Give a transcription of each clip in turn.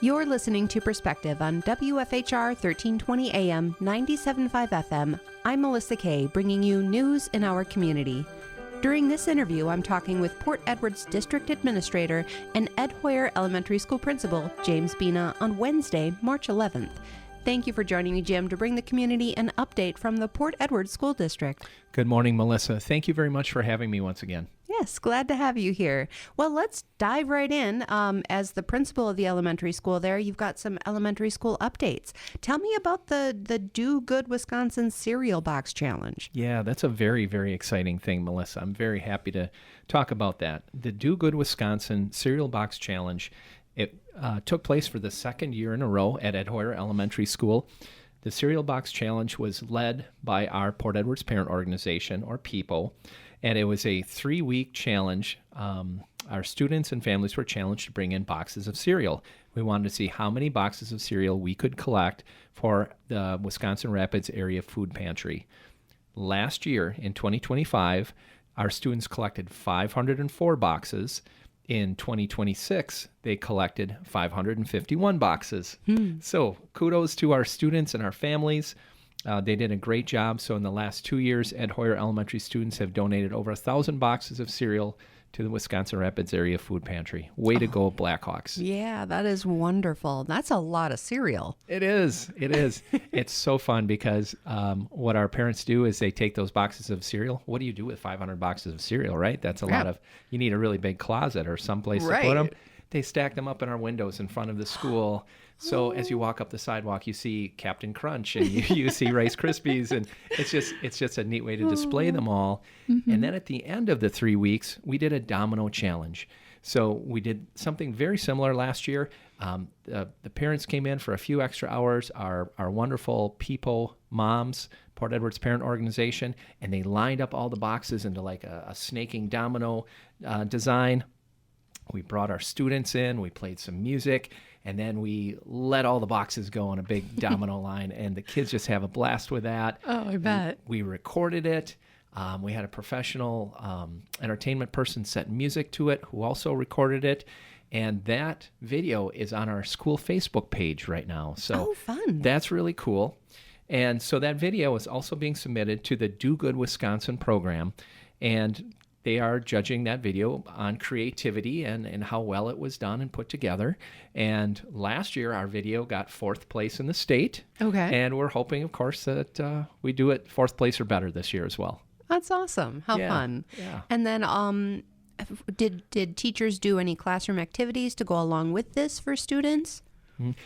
You're listening to Perspective on WFHR 1320 AM, 97.5 FM. I'm Melissa Kay, bringing you news in our community. During this interview, I'm talking with Port Edwards District Administrator and Ed Hoyer Elementary School Principal, James Bina, on Wednesday, March 11th. Thank you for joining me, Jim, to bring the community an update from the Port Edwards School District. Good morning, Melissa. Thank you very much for having me once again. Yes, glad to have you here. Well, let's dive right in. As the principal of the elementary school there, you've got some elementary school updates. Tell me about the Do Good Wisconsin Cereal Box Challenge. Yeah, that's a very, very exciting thing, Melissa. I'm very happy to talk about that. The Do Good Wisconsin Cereal Box Challenge, it took place for the second year in a row at Ed Hoyer Elementary School. The Cereal Box Challenge was led by our Port Edwards Parent Organization, or PEPO, and it was a 3-week challenge. Our students and families were challenged to bring in boxes of cereal. We wanted to see how many boxes of cereal we could collect for the Wisconsin Rapids Area Food Pantry. Last year, in 2025, our students collected 504 boxes. In 2026, they collected 551 boxes. So kudos to our students and our families. They did a great job. So in the last 2 years, Ed Hoyer Elementary students have donated over 1,000 boxes of cereal to the Wisconsin Rapids Area Food Pantry. Way to go, Blackhawks. Yeah, that is wonderful. That's a lot of cereal. It is. It is. It's so fun because what our parents do is they take those boxes of cereal. What do you do with 500 boxes of cereal, right? That's a lot of, you need a really big closet or someplace to put them. They stack them up in our windows in front of the school. So as you walk up the sidewalk, you see Captain Crunch and you see Rice Krispies, and it's just a neat way to display them all. And then at the end of the 3 weeks, we did a domino challenge. So we did something very similar last year. The parents came in for a few extra hours, our wonderful PEPO moms, Port Edwards Parent Organization, and they lined up all the boxes into like a snaking domino design. We brought our students in, we played some music, and then we let all the boxes go on a big domino line, and the kids just have a blast with that. Oh, I bet. We recorded it. We had a professional entertainment person set music to it who also recorded it, and that video is on our school Facebook page right now. So fun. That's really cool. And so that video is also being submitted to the Do Good Wisconsin program, and they are judging that video on creativity and how well it was done and put together. And last year, our video got 4th place in the state. Okay. And we're hoping, of course, that we do it 4th place or better this year as well. That's awesome. How fun. Yeah. And then did teachers do any classroom activities to go along with this for students?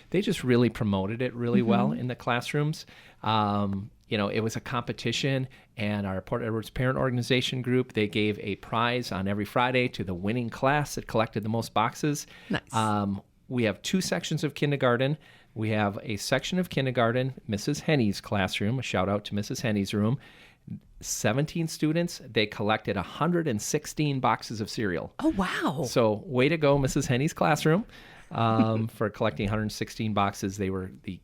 They just really promoted it really well in the classrooms. It was a competition, and our Port Edwards Parent Organization group, they gave a prize on every Friday to the winning class that collected the most boxes. Nice. We have 2 sections of kindergarten. We have a section of kindergarten, Mrs. Henny's classroom, a shout out to Mrs. Henny's room. 17 students, they collected 116 boxes of cereal. Oh, wow. So way to go, Mrs. Henny's classroom. For collecting 116 boxes. They were the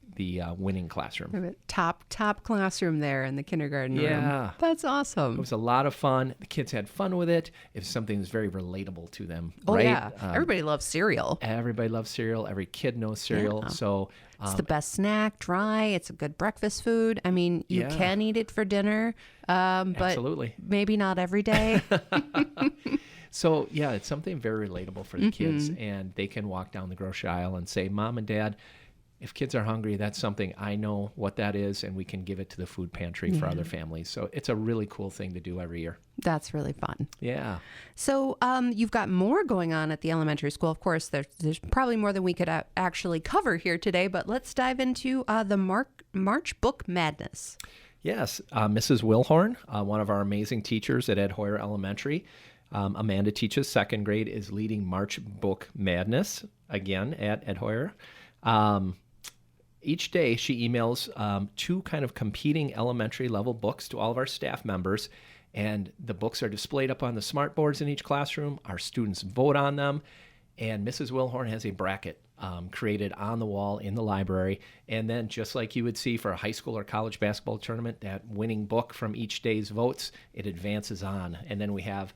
winning classroom. Top classroom there in the kindergarten room. Yeah. That's awesome. It was a lot of fun. The kids had fun with it. It was something that's very relatable to them. Oh, right? yeah. Everybody loves cereal. Everybody loves cereal. Every kid knows cereal. Yeah. So it's the best snack, dry. It's a good breakfast food. I mean, you can eat it for dinner, but absolutely. Maybe not every day. So, yeah, it's something very relatable for the kids, and they can walk down the grocery aisle and say, Mom and Dad, if kids are hungry, that's something I know what that is, and we can give it to the food pantry for other families. So it's a really cool thing to do every year. That's really fun. Yeah. So you've got more going on at the elementary school. Of course, there's probably more than we could actually cover here today, but let's dive into the March Book Madness. Yes. Mrs. Wilhorn, one of our amazing teachers at Ed Hoyer Elementary, Amanda teaches 2nd grade, is leading March Book Madness again at Ed Hoyer. Each day she emails 2 kind of competing elementary level books to all of our staff members, and the books are displayed up on the smart boards in each classroom. Our students vote on them, and Mrs. Wilhorn has a bracket created on the wall in the library. And then just like you would see for a high school or college basketball tournament, that winning book from each day's votes, it advances on. And then we have,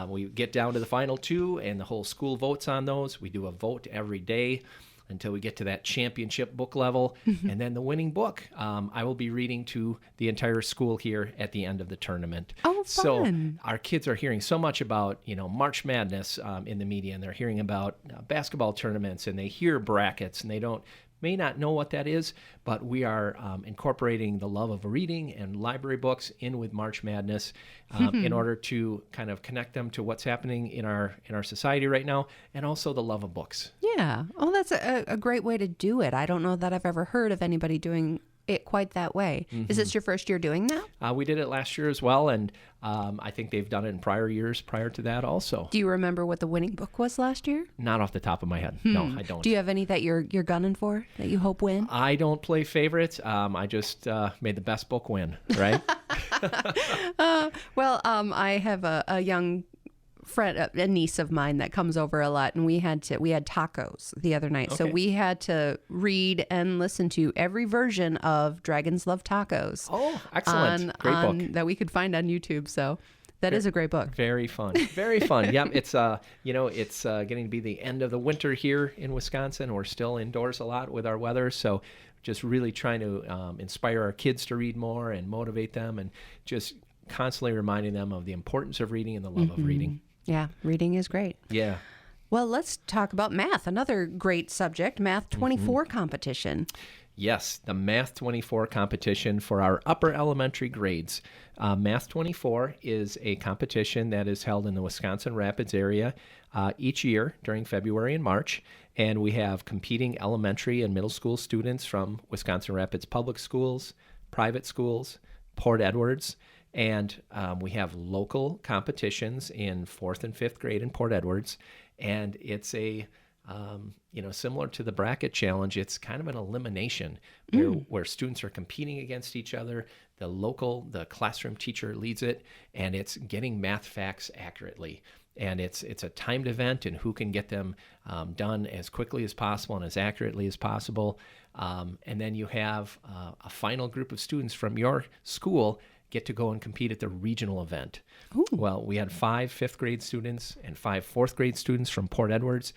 we get down to the final 2 and the whole school votes on those. We do a vote every day. until we get to that championship book level. And then the winning book, I will be reading to the entire school here at the end of the tournament. Oh, fun. So our kids are hearing so much about, March Madness in the media, and they're hearing about basketball tournaments, and they hear brackets, and they may not know what that is, but we are incorporating the love of reading and library books in with March Madness in order to kind of connect them to what's happening in our society right now, and also the love of books. Yeah. Oh, that's a great way to do it. I don't know that I've ever heard of anybody doing it quite that way. Is this your first year doing that? We did it last year as well, and I think they've done it in prior years prior to that also. Do you remember what the winning book was last year? Not off the top of my head. No, I don't. Do you have any that you're gunning for, that you hope win? I don't play favorites. I just made the best book win, right? I have a young friend, a niece of mine that comes over a lot, and we had tacos the other night. So Okay. we had to read and listen to every version of Dragons Love Tacos. Oh, excellent. Great book. That we could find on YouTube. So that is a great book. Very fun. Very fun. Yep. It's it's getting to be the end of the winter here in Wisconsin. We're still indoors a lot with our weather, so just really trying to inspire our kids to read more and motivate them, and just constantly reminding them of the importance of reading and the love of reading. Yeah, reading is great. Yeah. Well, let's talk about math. Another great subject, Math 24 competition. Yes, the Math 24 competition for our upper elementary grades. Math 24 is a competition that is held in the Wisconsin Rapids area each year during February and March. And we have competing elementary and middle school students from Wisconsin Rapids Public Schools, private schools, Port Edwards, and we have local competitions in 4th and 5th grade in Port Edwards. And it's similar to the bracket challenge, it's kind of an elimination where students are competing against each other. The classroom teacher leads it, and it's getting math facts accurately. And it's a timed event, and who can get them done as quickly as possible and as accurately as possible. And then you have a final group of students from your school get to go and compete at the regional event. Ooh. Well, we had 5 5th grade students and 5 4th grade students from Port Edwards.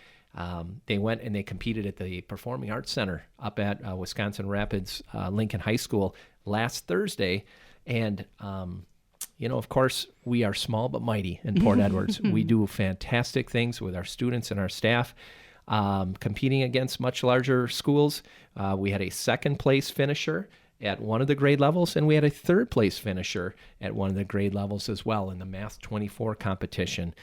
They went and they competed at the Performing Arts Center up at Wisconsin Rapids Lincoln High School last Thursday. And, of course, we are small but mighty in Port Edwards. We do fantastic things with our students and our staff. Competing against much larger schools, we had a 2nd place finisher at one of the grade levels, and we had a 3rd place finisher at one of the grade levels as well in the Math 24 competition.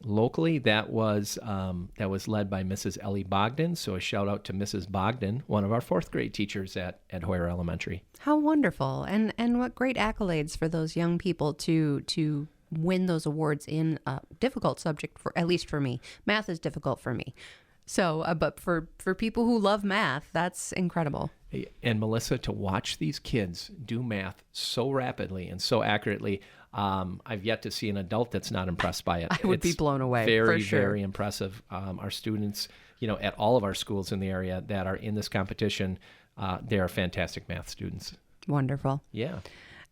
Locally, that was led by Mrs. Ellie Bogdan. So a shout out to Mrs. Bogdan, one of our 4th grade teachers at Hoyer Elementary. How wonderful, and what great accolades for those young people to win those awards in a difficult subject, at least for me. Math is difficult for me. So, but for people who love math, that's incredible. And Melissa, to watch these kids do math so rapidly and so accurately, I've yet to see an adult that's not impressed by it. I would be blown away. Very, for sure. very impressive. Our students, at all of our schools in the area that are in this competition, they are fantastic math students. Wonderful. Yeah.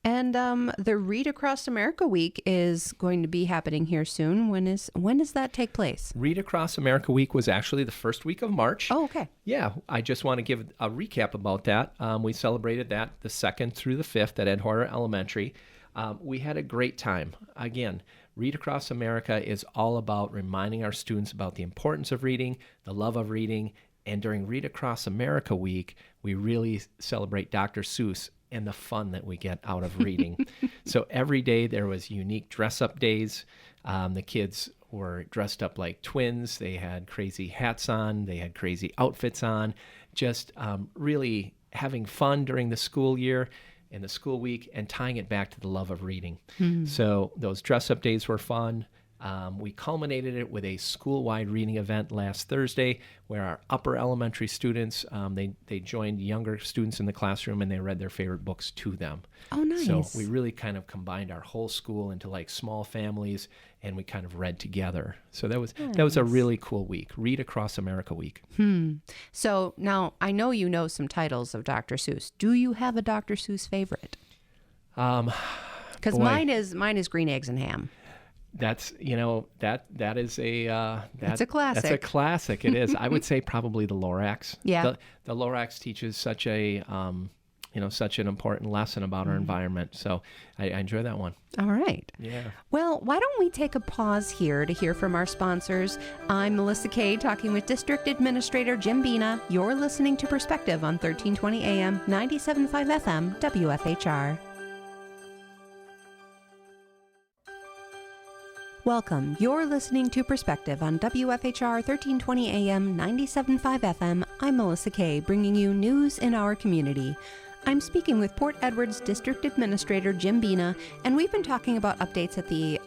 And the Read Across America Week is going to be happening here soon. When does that take place? Read Across America Week was actually the first week of March. Oh, okay. Yeah, I just want to give a recap about that. We celebrated that the 2nd through the 5th at Ed Hoyer Elementary. We had a great time. Again, Read Across America is all about reminding our students about the importance of reading, the love of reading, and during Read Across America Week, we really celebrate Dr. Seuss and the fun that we get out of reading. So every day there was unique dress-up days. The kids were dressed up like twins. They had crazy hats on. They had crazy outfits on. Just really having fun during the school year and the school week, and tying it back to the love of reading. So those dress-up days were fun. We culminated it with a school-wide reading event last Thursday where our upper elementary students, they joined younger students in the classroom and they read their favorite books to them. Oh, nice. So we really kind of combined our whole school into like small families, and we kind of read together. So that was a really cool week, Read Across America Week. So now I know you know some titles of Dr. Seuss. Do you have a Dr. Seuss favorite? Because Boy. mine is Green Eggs and Ham. That's that is That's a classic. That's a classic. It is. I would say probably the Lorax. Yeah. The Lorax teaches such a such an important lesson about our environment. So I enjoy that one. All right. Yeah. Well, why don't we take a pause here to hear from our sponsors? I'm Melissa Kay, talking with District Administrator Jim Bina. You're listening to Perspective on 1320 AM, 97.5 FM, WFHR. Welcome. You're listening to Perspective on WFHR 1320 AM, 97.5 FM. I'm Melissa Kay, bringing you news in our community. I'm speaking with Port Edwards District Administrator Jim Bina, and we've been talking about updates at the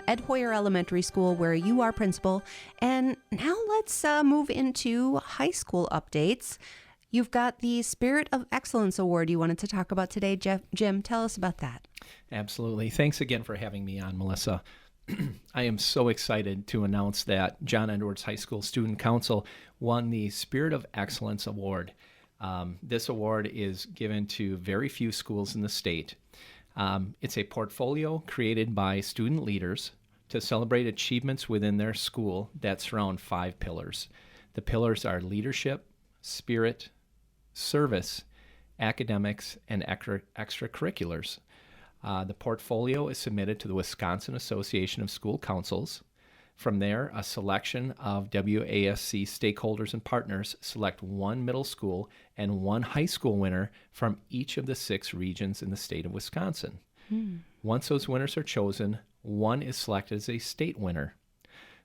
Ed Hoyer Elementary School, where you are principal. And now let's move into high school updates. You've got the Spirit of Excellence Award you wanted to talk about today, Jim. Tell us about that. Absolutely. Thanks again for having me on, Melissa. I am so excited to announce that John Edwards High School Student Council won the Spirit of Excellence Award. This award is given to very few schools in the state. It's a portfolio created by student leaders to celebrate achievements within their school that surround 5 pillars. The pillars are leadership, spirit, service, academics, and extracurriculars. The portfolio is submitted to the Wisconsin Association of School Councils. From there, a selection of WASC stakeholders and partners select one middle school and one high school winner from each of the 6 regions in the state of Wisconsin. Once those winners are chosen, one is selected as a state winner.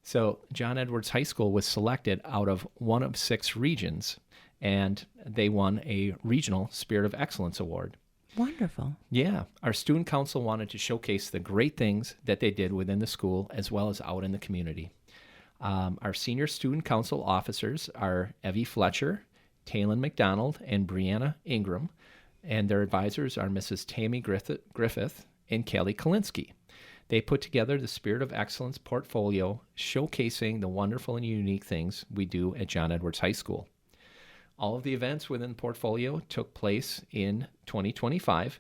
So John Edwards High School was selected out of one of 6 regions, and they won a Regional Spirit of Excellence Award. Wonderful. Yeah. Our student council wanted to showcase the great things that they did within the school as well as out in the community. Our senior student council officers are Evie Fletcher, Taylin McDonald, and Brianna Ingram, and their advisors are Mrs. Tammy Griffith and Kelly Kalinsky. They put together the Spirit of Excellence portfolio, showcasing the wonderful and unique things we do at John Edwards High School. All of the events within the portfolio took place in 2025,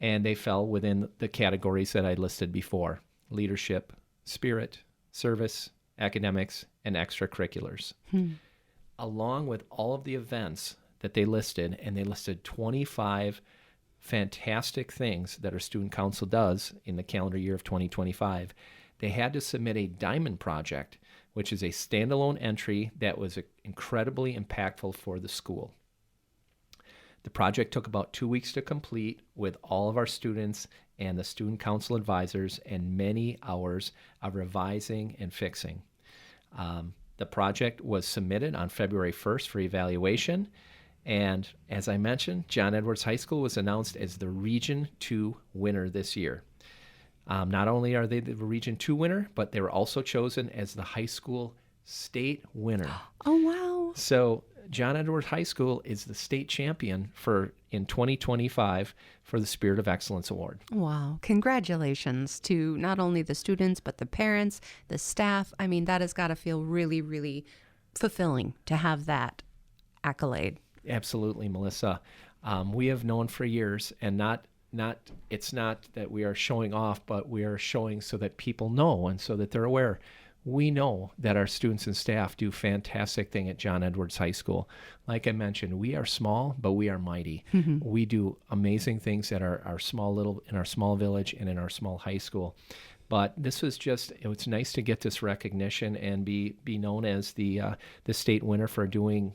and they fell within the categories that I listed before: leadership, spirit, service, academics, and extracurriculars. Along with all of the events that they listed, and they listed 25 fantastic things that our student council does in the calendar year of 2025, they had to submit a diamond project, which is a standalone entry that was incredibly impactful for the school. The project took about 2 weeks to complete with all of our students and the student council advisors and many hours of revising and fixing. The project was submitted on February 1st for evaluation. And as I mentioned, John Edwards High School was announced as the Region 2 winner this year. Not only are they the Region 2 winner, but they were also chosen as the high school state winner. Oh, wow. So John Edwards High School is the state champion in 2025 for the Spirit of Excellence Award. Wow. Congratulations to not only the students, but the parents, the staff. I mean, that has got to feel really, really fulfilling to have that accolade. Absolutely, Melissa. We have known for years, and it's not that we are showing off, but we are showing so that people know and so that they're aware. We know that our students and staff do fantastic thing at John Edwards High School. Like I mentioned, we are small, but we are mighty. We do amazing things at our small village and in our small high school. But this was it's nice to get this recognition and be known as the state winner for doing,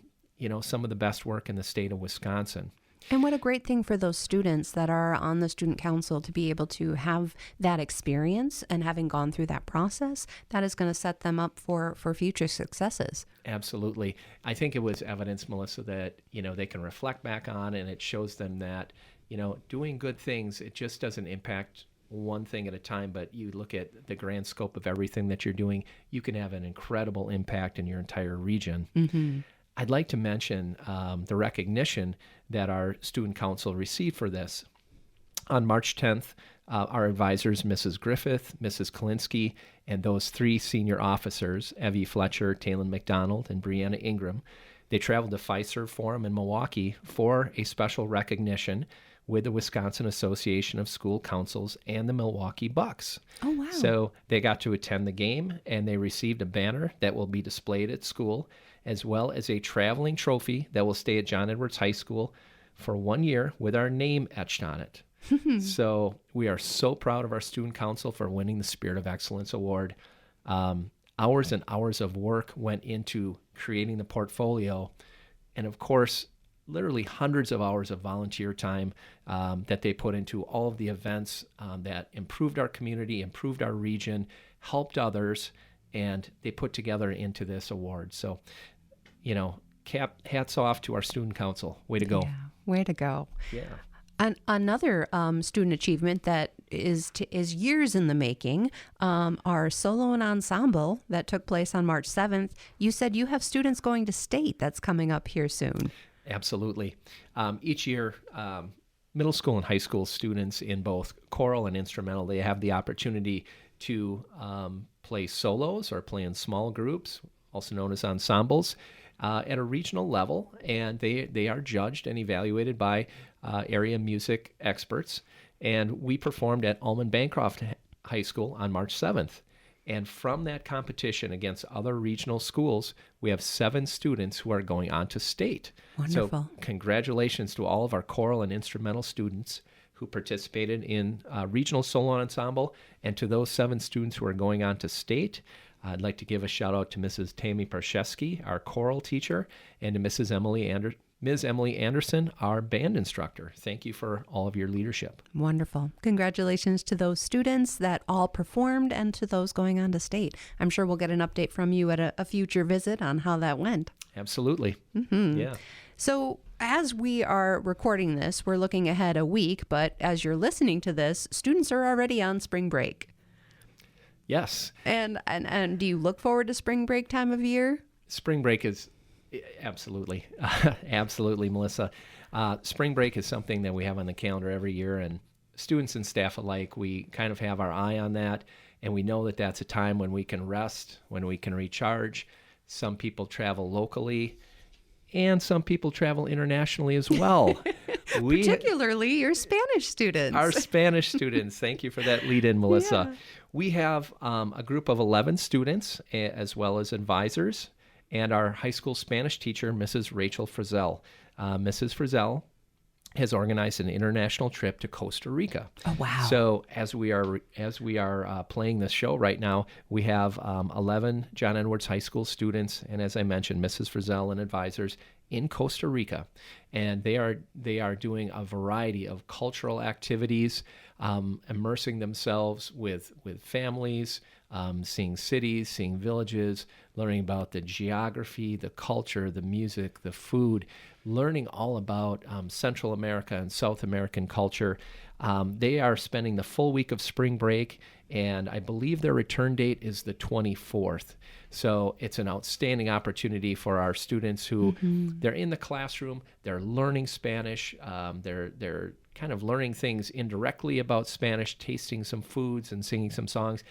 some of the best work in the state of Wisconsin. And what a great thing for those students that are on the student council to be able to have that experience, and having gone through that process, that is going to set them up for future successes. Absolutely. I think it was evidence, Melissa, that, they can reflect back on, and it shows them that, doing good things, it just doesn't impact one thing at a time, but you look at the grand scope of everything that you're doing, you can have an incredible impact in your entire region. Mm-hmm. I'd like to mention the recognition that our student council received for this. On March 10th, our advisors, Mrs. Griffith, Mrs. Kalinsky, and those 3 senior officers, Evie Fletcher, Taylin McDonald, and Brianna Ingram, they traveled to Fiserv Forum in Milwaukee for a special recognition with the Wisconsin Association of School Councils and the Milwaukee Bucks. Oh, wow. So they got to attend the game, and they received a banner that will be displayed at school, as well as a traveling trophy that will stay at John Edwards High School for 1 year with our name etched on it. So we are so proud of our student council for winning the Spirit of Excellence Award. Hours and hours of work went into creating the portfolio, and of course, literally hundreds of hours of volunteer time that they put into all of the events that improved our community, improved our region, helped others, and they put together into this award. So, hats off to our student council. Way to go. Yeah, way to go. Yeah. Another student achievement that is years in the making, our solo and ensemble that took place on March 7th. You said you have students going to state that's coming up here soon. Absolutely. Each year, middle school and high school students in both choral and instrumental, they have the opportunity to play solos or play in small groups, also known as ensembles, at a regional level, and they are judged and evaluated by area music experts. And we performed at Almond Bancroft High School on March 7th. And from that competition against other regional schools, we have 7 students who are going on to state. Wonderful. So congratulations to all of our choral and instrumental students who participated in regional solo ensemble, and to those 7 students who are going on to state. I'd like to give a shout out to Mrs. Tammy Parshevsky, our choral teacher, and to Ms. Emily Anderson, our band instructor. Thank you for all of your leadership. Wonderful. Congratulations to those students that all performed and to those going on to state. I'm sure we'll get an update from you at a future visit on how that went. Absolutely. Mm-hmm. Yeah. So as we are recording this, we're looking ahead a week, but as you're listening to this, students are already on spring break. Yes. And do you look forward to spring break time of year? Spring break is absolutely, absolutely, Melissa. Spring break is something that we have on the calendar every year, and students and staff alike, we kind of have our eye on that, and we know that that's a time when we can rest, when we can recharge. Some people travel locally, and some people travel internationally as well. Particularly your Spanish students. Our Spanish students. Thank you for that lead-in, Melissa. Yeah. We have a group of 11 students, as well as advisors, and our high school Spanish teacher, Mrs. Rachel Frizzell. Mrs. Frizzell has organized an international trip to Costa Rica. Oh, wow. So as we are playing this show right now, we have 11 John Edwards High School students, and as I mentioned, Mrs. Frizzell and advisors in Costa Rica, and they are doing a variety of cultural activities, immersing themselves with families, seeing cities, seeing villages, learning about the geography, the culture, the music, the food, learning all about Central America and South American culture. They are spending the full week of spring break, and I believe their return date is the 24th. So it's an outstanding opportunity for our students who they're in the classroom, they're learning Spanish, they're kind of learning things indirectly about Spanish, tasting some foods and singing some songs.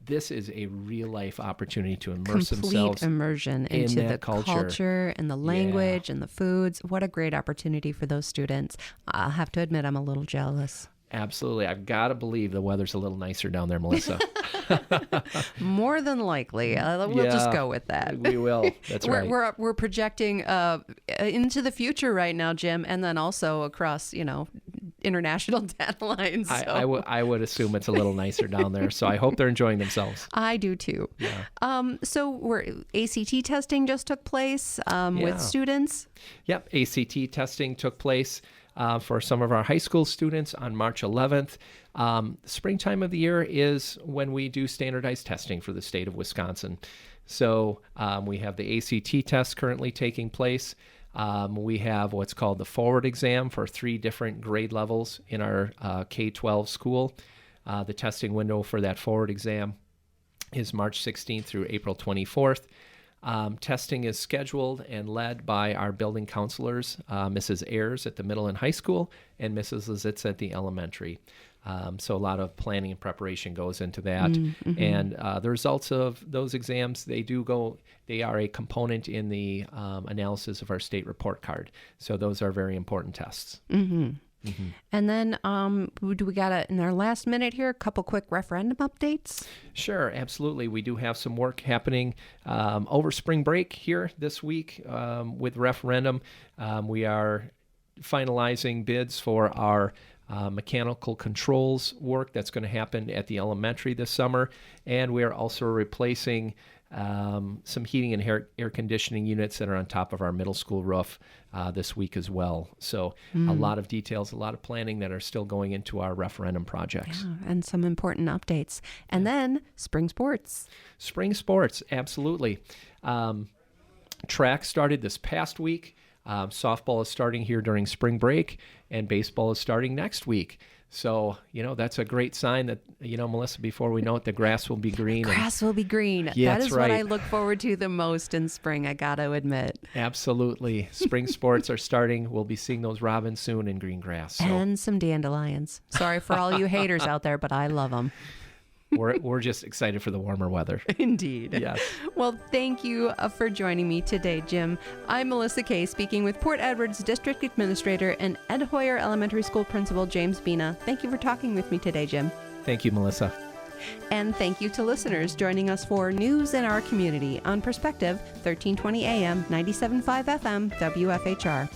This is a real-life opportunity to immerse themselves. Complete immersion into the culture and the language and the foods. What a great opportunity for those students. I'll have to admit I'm a little jealous. Absolutely. I've got to believe the weather's a little nicer down there, Melissa. More than likely. We'll just go with that. We will. That's right. We're projecting into the future right now, Jim, and then also across, international data lines. So. I would assume it's a little nicer down there, so I hope they're enjoying themselves. I do too. Yeah. So ACT testing just took place with students? Yep, ACT testing took place for some of our high school students on March 11th. Springtime of the year is when we do standardized testing for the state of Wisconsin. So we have the ACT test currently taking place. We have what's called the forward exam for 3 different grade levels in our K-12 school. The testing window for that forward exam is March 16th through April 24th. Testing is scheduled and led by our building counselors, Mrs. Ayers at the middle and high school, and Mrs. Lazitz at the elementary. So a lot of planning and preparation goes into that. Mm-hmm. And the results of those exams, they are a component in the analysis of our state report card. So those are very important tests. Mm-hmm. And then do we got in our last minute here, a couple quick referendum updates? Sure, absolutely. We do have some work happening over spring break here this week with referendum. We are finalizing bids for our mechanical controls work that's going to happen at the elementary this summer. And we are also replacing some heating and air conditioning units that are on top of our middle school roof this week as well. So a lot of details, a lot of planning that are still going into our referendum projects. Yeah, and some important updates. And then spring sports. Spring sports, absolutely. Track started this past week. Softball is starting here during spring break, and baseball is starting next week. So, that's a great sign that, Melissa, before we know it, the grass will be green. Grass will be green. Yeah, that is right. what I look forward to the most in spring, I got to admit. Absolutely. Spring sports are starting. We'll be seeing those robins soon in green grass. So. And some dandelions. Sorry for all you haters out there, but I love them. We're just excited for the warmer weather. Indeed. Yes. Well, thank you for joining me today, Jim. I'm Melissa Kay, speaking with Port Edwards District Administrator and Ed Hoyer Elementary School Principal James Bina. Thank you for talking with me today, Jim. Thank you, Melissa. And thank you to listeners joining us for News in Our Community on Perspective, 1320 AM, 97.5 FM, WFHR.